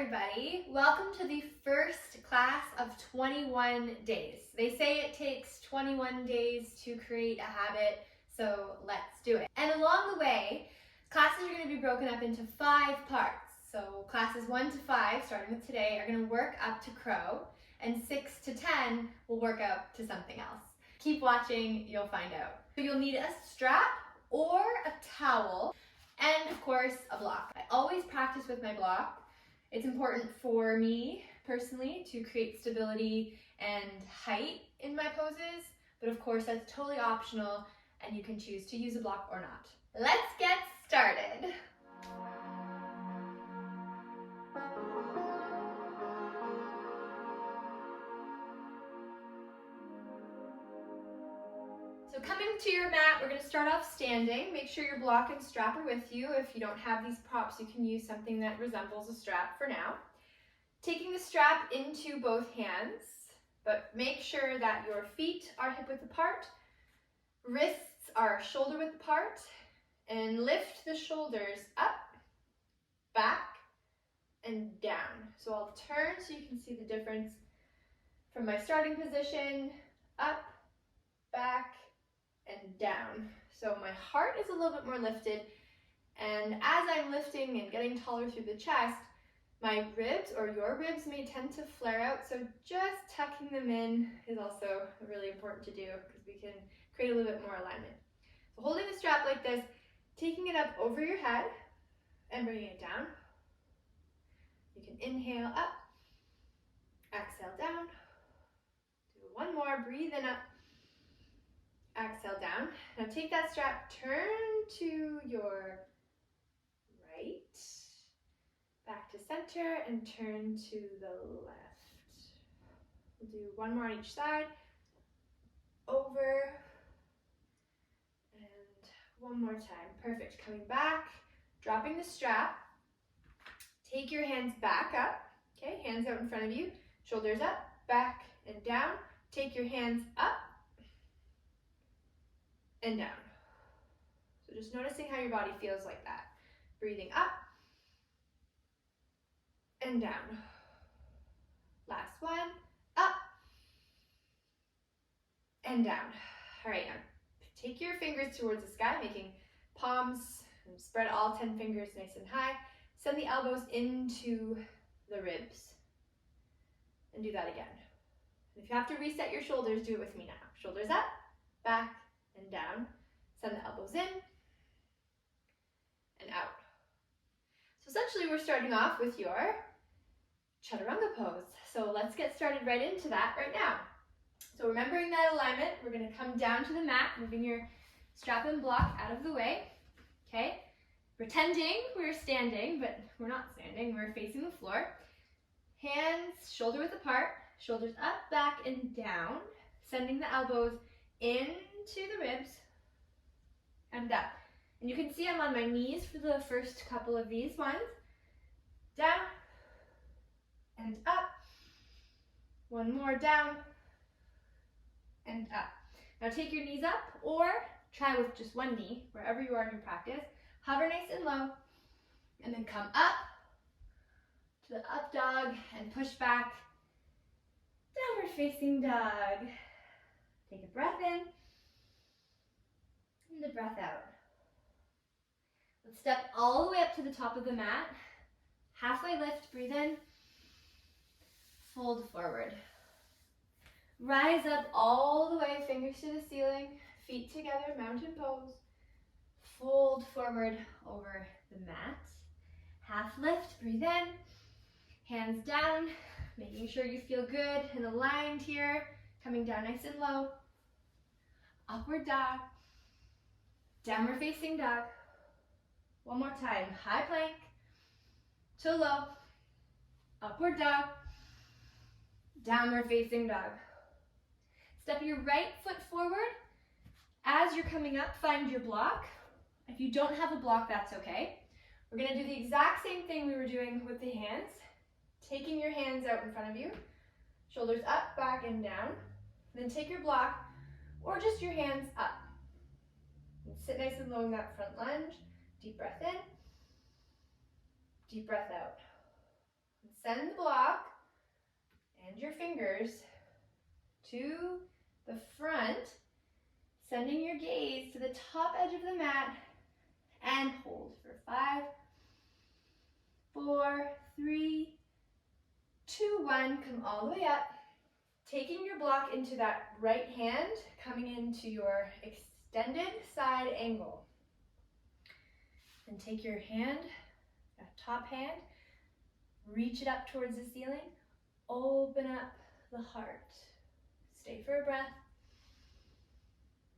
everybody. Welcome to the first class of 21 days. They say it takes 21 days to create a habit, so let's do it. And along the way, classes are going to be broken up into 5 parts. So classes 1 to 5, starting with today, are going to work up to crow, and 6 to 10 will work up to something else. Keep watching, you'll find out. So you'll need a strap or a towel, and of course, a block. I always practice with my block. It's important for me personally to create stability and height in my poses, but of course that's totally optional and you can choose to use a block or not. Let's get started. So coming to your mat, we're going to start off standing. Make sure your block and strap are with you. If you don't have these props, you can use something that resembles a strap for now. Taking the strap into both hands, but make sure that your feet are hip width apart, wrists are shoulder width apart, and lift the shoulders up, back, and down. So I'll turn so you can see the difference from my starting position, up, back, and down. So my heart is a little bit more lifted, and as I'm lifting and getting taller through the chest, my ribs or your ribs may tend to flare out, so just tucking them in is also really important to do because we can create a little bit more alignment. So holding the strap like this, taking it up over your head and bringing it down. You can inhale up, exhale down. Do one more, breathe in up, exhale down. Now take that strap, turn to your right, back to center, and turn to the left. We'll do one more on each side, over, and one more time. Perfect. Coming back, dropping the strap. Take your hands back up, okay? Hands out in front of you, shoulders up, back, and down. Take your hands up and down. So just noticing how your body feels like that. Breathing up and down. Last one, up and down. All right, now take your fingers towards the sky, making palms, and spread all 10 fingers nice and high. Send the elbows into the ribs. And do that again. If you have to reset your shoulders, do it with me now. Shoulders up, back, and down. Send the elbows in and out. So essentially we're starting off with your chaturanga pose. So let's get started right into that right now. So remembering that alignment, we're going to come down to the mat, moving your strap and block out of the way. Okay? Pretending we're standing, but we're not standing, we're facing the floor. Hands shoulder width apart, shoulders up, back, and down. Sending the elbows into the ribs and up. And you can see I'm on my knees for the first couple of these ones. Down and up. One more, down and up. Now take your knees up, or try with just one knee, wherever you are in your practice. Hover nice and low, and then come up to the up dog and push back. Downward facing dog. Take a breath in and a breath out. Let's step all the way up to the top of the mat. Halfway lift, breathe in. Fold forward. Rise up all the way, fingers to the ceiling, feet together, mountain pose. Fold forward over the mat. Half lift, breathe in. Hands down, making sure you feel good and aligned here. Coming down nice and low. Upward dog. Downward facing dog. One more time. High plank to low. Upward dog. Downward facing dog. Step your right foot forward. As you're coming up, find your block. If you don't have a block, that's okay. We're going to do the exact same thing we were doing with the hands. Taking your hands out in front of you. Shoulders up, back, and down. Then take your block, or just your hands up. And sit nice and low in that front lunge. Deep breath in. Deep breath out. Send the block and your fingers to the front, sending your gaze to the top edge of the mat, and hold for 5, 4, 3, 2, 1. Come all the way up, taking your block into that right hand, coming into your extended side angle. And take your hand, that top hand, reach it up towards the ceiling, open up the heart. Stay for a breath,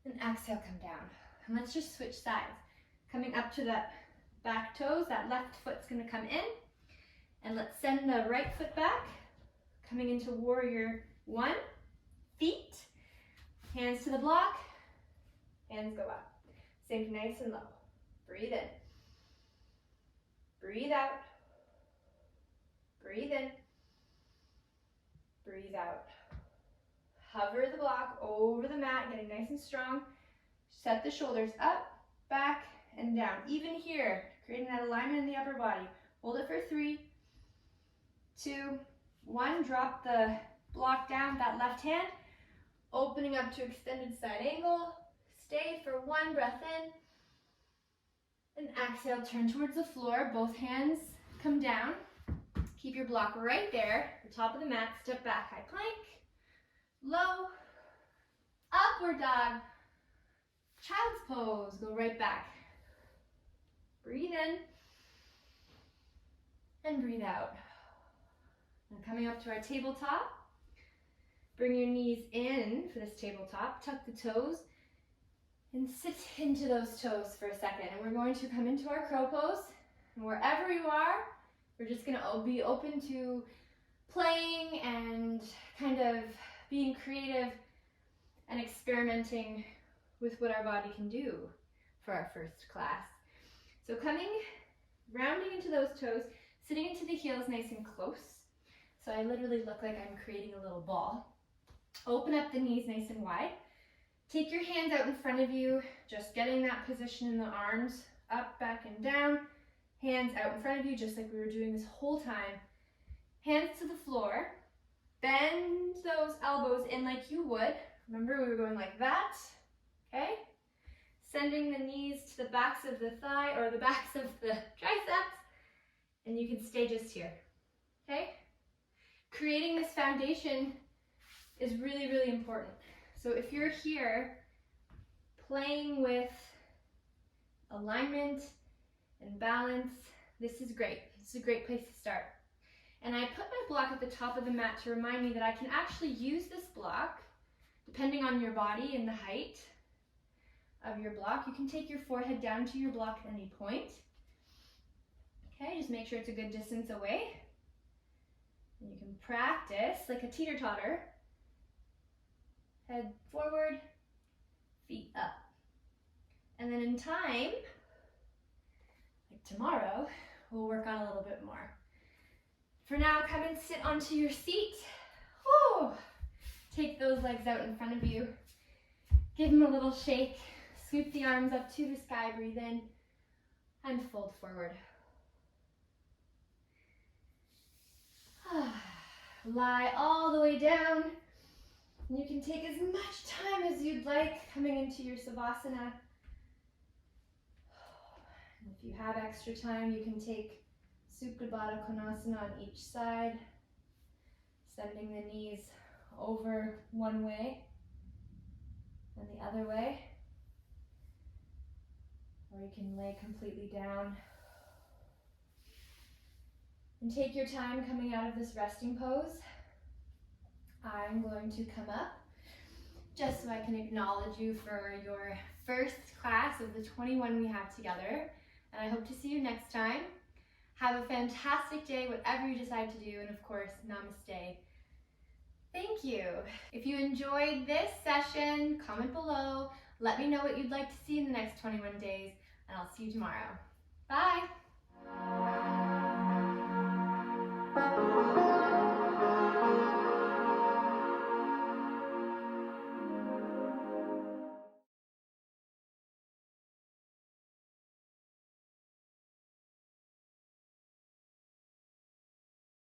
and exhale, come down. And let's just switch sides. Coming up to the back toes, that left foot's gonna come in, and let's send the right foot back, coming into warrior 1, feet, hands to the block, hands go up. Sink nice and low. Breathe in. Breathe out. Breathe in. Breathe out. Hover the block over the mat, getting nice and strong. Set the shoulders up, back, and down. Even here, creating that alignment in the upper body. Hold it for 3, 2, 1. Drop the block down, that left hand. Opening up to extended side angle. Stay for 1 breath in. And exhale, turn towards the floor. Both hands come down. Keep your block right there, the top of the mat. Step back, high plank. Low. Upward dog. Child's pose. Go right back. Breathe in. And breathe out. And coming up to our tabletop. Bring your knees in for this tabletop. Tuck the toes. And sit into those toes for a second. And we're going to come into our crow pose. And wherever you are, we're just going to be open to playing and kind of being creative and experimenting with what our body can do for our first class. So coming, rounding into those toes, sitting into the heels nice and close. So I literally look like I'm creating a little ball. Open up the knees nice and wide. Take your hands out in front of you, just getting that position in the arms, up, back, and down. Hands out in front of you, just like we were doing this whole time. Hands to the floor. Bend those elbows in like you would. Remember, we were going like that, okay? Sending the knees to the backs of the thigh or the backs of the triceps, and you can stay just here, okay? Creating this foundation is really, really important. So if you're here playing with alignment and balance, this is great. This is a great place to start. And I put my block at the top of the mat to remind me that I can actually use this block, depending on your body and the height of your block. You can take your forehead down to your block at any point. Okay, just make sure it's a good distance away. And you can practice like a teeter-totter. Head forward, feet up. And then in time, like tomorrow, we'll work on a little bit more. For now, come and sit onto your seat. Woo! Take those legs out in front of you. Give them a little shake. Sweep the arms up to the sky. Breathe in and fold forward. Lie all the way down. You can take as much time as you'd like coming into your Savasana. And if you have extra time, you can take Supta Baddha Konasana on each side, sending the knees over one way and the other way. Or you can lay completely down. And take your time coming out of this resting pose. I'm going to come up just so I can acknowledge you for your first class of the 21 we have together. And I hope to see you next time. Have a fantastic day, whatever you decide to do, and of course, namaste. Thank you. If you enjoyed this session, comment below. Let me know what you'd like to see in the next 21 days, and I'll see you tomorrow. Bye.